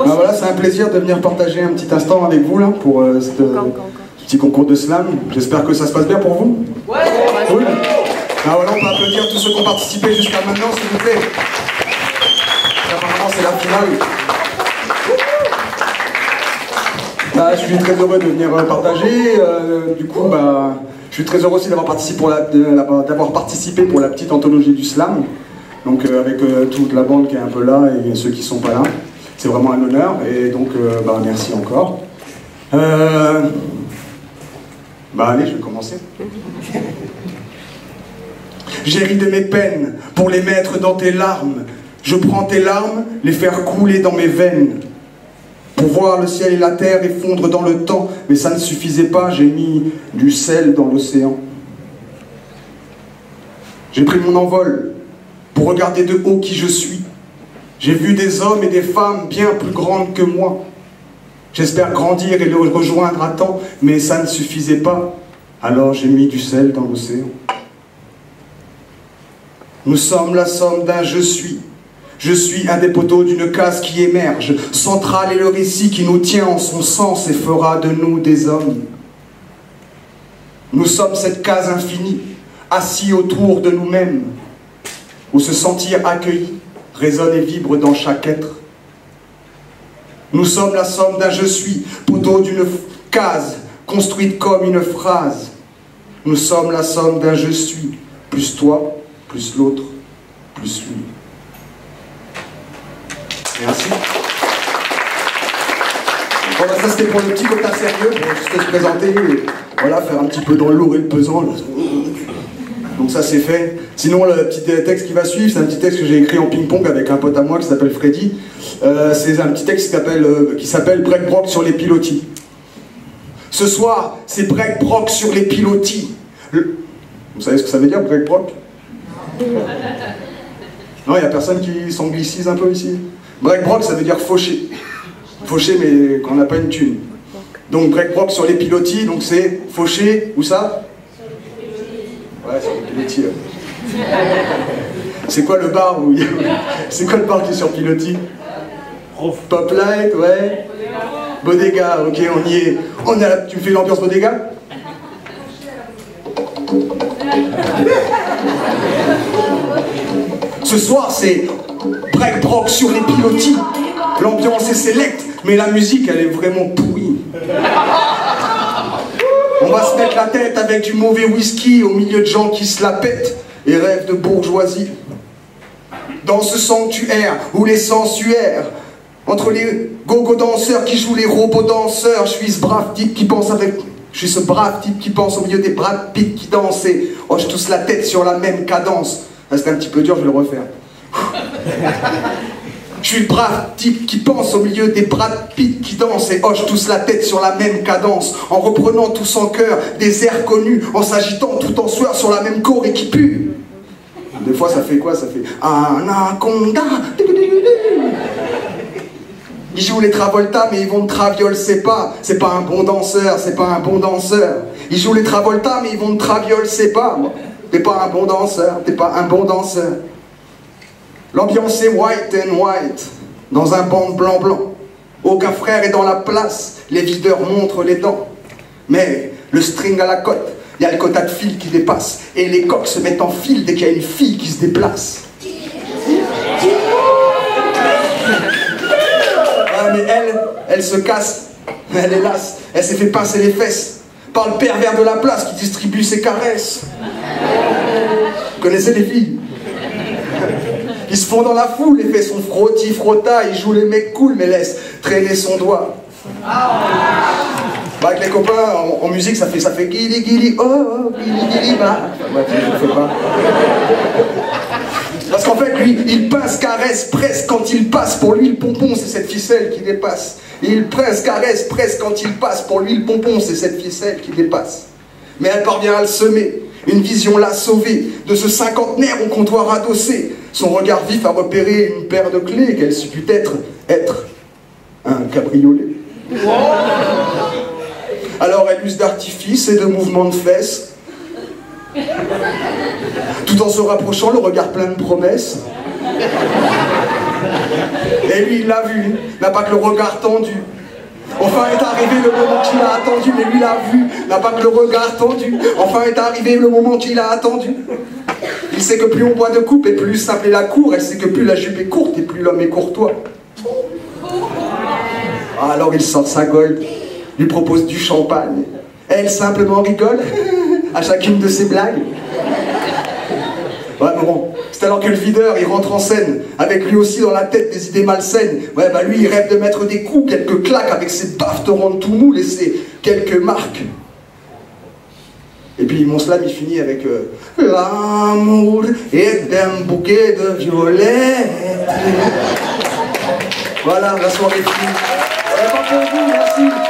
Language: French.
Ben voilà, c'est un plaisir de venir partager un petit instant avec vous là pour ce petit concours de slam. J'espère que ça se passe bien pour vous. Ouais. Cool. Ben voilà, on peut applaudir tous ceux qui ont participé jusqu'à maintenant, s'il vous plaît. Apparemment, c'est la finale. Bah, je suis très heureux de venir partager. Du coup, bah, je suis très heureux aussi d'avoir participé pour la petite anthologie du slam. Donc avec toute la bande qui est un peu là et ceux qui sont pas là. C'est vraiment un honneur et donc bah, merci encore. Bah allez, je vais commencer. J'ai ri de mes peines pour les mettre dans tes larmes. Je prends tes larmes, les faire couler dans mes veines. Pour voir le ciel et la terre effondre dans le temps, mais ça ne suffisait pas, j'ai mis du sel dans l'océan. J'ai pris mon envol pour regarder de haut qui je suis. J'ai vu des hommes et des femmes bien plus grandes que moi. J'espère grandir et le rejoindre à temps, mais ça ne suffisait pas. Alors j'ai mis du sel dans l'océan. Nous sommes la somme d'un je suis. Je suis un des poteaux d'une case qui émerge. Central est le récit qui nous tient en son sens et fera de nous des hommes. Nous sommes cette case infinie, assis autour de nous-mêmes, où se sentir accueilli résonne et vibre dans chaque être. Nous sommes la somme d'un je suis, poteau d'une case, construite comme une phrase. Nous sommes la somme d'un je suis, plus toi, plus l'autre, plus lui. Merci. Bon, bah, ça c'était pour le petit quota sérieux, pour juste se présenter et voilà, faire un petit peu dans le lourd et le pesant. Là. Donc ça c'est fait. Sinon le petit texte qui va suivre, c'est un petit texte que j'ai écrit en ping-pong avec un pote à moi qui s'appelle Freddy. C'est un petit texte qui s'appelle Break Brock sur les pilotis. Ce soir, c'est Break Brock sur les pilotis. Vous savez ce que ça veut dire, Break Brock? Non, il n'y a personne qui s'anglicise un peu ici. Break Brock, ça veut dire faucher. Faucher, mais quand on n'a pas une thune. Donc Break Brock sur les pilotis, donc c'est faucher, où ça? Ouais, sur les pilotis. C'est quoi le bar où... C'est quoi le bar qui est sur pilotis? Pop Light, ouais. Bodega, ok, on y est. Tu me fais l'ambiance Bodega? Ce soir, c'est Break Brock sur les pilotis. L'ambiance est sélecte, mais la musique, elle est vraiment pourrie. On va se mettre la tête avec du mauvais whisky au milieu de gens qui se la pètent et rêvent de bourgeoisie. Dans ce sanctuaire où les sensuaires, entre les gogo danseurs qui jouent les robots danseurs, je suis ce brave type qui pense au milieu des Brad Pitt qui dansent et hoche tous la tête sur la même cadence. C'était un petit peu dur, je vais le refaire. Je suis le brave type qui pense au milieu des Brad Pitt qui dansent et hoche tous la tête sur la même cadence, en reprenant tous en chœur des airs connus, en s'agitant tout en sueur sur la même choré qui pue. Des fois ça fait quoi? Ça fait Anaconda. Ils jouent les Travolta mais ils vont de Traviole, c'est pas un bon danseur, c'est pas un bon danseur. Ils jouent les Travolta mais ils vont de Traviole, c'est pas. T'es pas un bon danseur, t'es pas un bon danseur. L'ambiance est white and white, dans un banc blanc. Aucun frère est dans la place, les videurs montrent les dents. Mais le string à la côte, il y a le quota de fil qui dépasse, et les coqs se mettent en file dès qu'il y a une fille qui se déplace. Ah, mais elle se casse, elle est lasse, elle s'est fait pincer les fesses par le pervers de la place qui distribue ses caresses. Vous connaissez les filles? Ils se font dans la foule, les faits sont frotti-frotta, ils jouent les mecs cool mais laissent traîner son doigt. Bah, avec les copains, en musique, ça fait guili guili, oh, guili guili, bah. Ouais, je le fais pas. Parce qu'en fait, lui, il pince, caresse, presse quand il passe. Pour lui, le pompon, c'est cette ficelle qui dépasse. Il pince, caresse, presse quand il passe. Pour lui, le pompon, c'est cette ficelle qui dépasse. Mais elle parvient à le semer. Une vision l'a sauvé de ce cinquantenaire au comptoir adossé. Son regard vif a repéré une paire de clés qu'elle sut être un cabriolet. Alors elle use d'artifice et de mouvements de fesses, tout en se rapprochant, le regard plein de promesses. Et lui, il l'a vu, n'a pas que le regard tendu. Enfin est arrivé le moment qu'il a attendu, mais lui l'a vu, n'a pas que le regard tendu. Enfin est arrivé le moment qu'il a attendu. Il sait que plus on boit de coupe et plus simple est la cour. Elle sait que plus la jupe est courte et plus l'homme est courtois. Alors il sort sa gold, lui propose du champagne. Elle simplement rigole à chacune de ses blagues. Ouais, bon, c'est alors que le videur, il rentre en scène, avec lui aussi dans la tête des idées malsaines. Ouais, bah lui, il rêve de mettre des coups, quelques claques, avec ses baffes te rendent tout mou, laisser quelques marques. Et puis mon slam, il finit avec l'amour est un bouquet de violettes. Voilà, la soirée est finie. Pas pour vous, merci.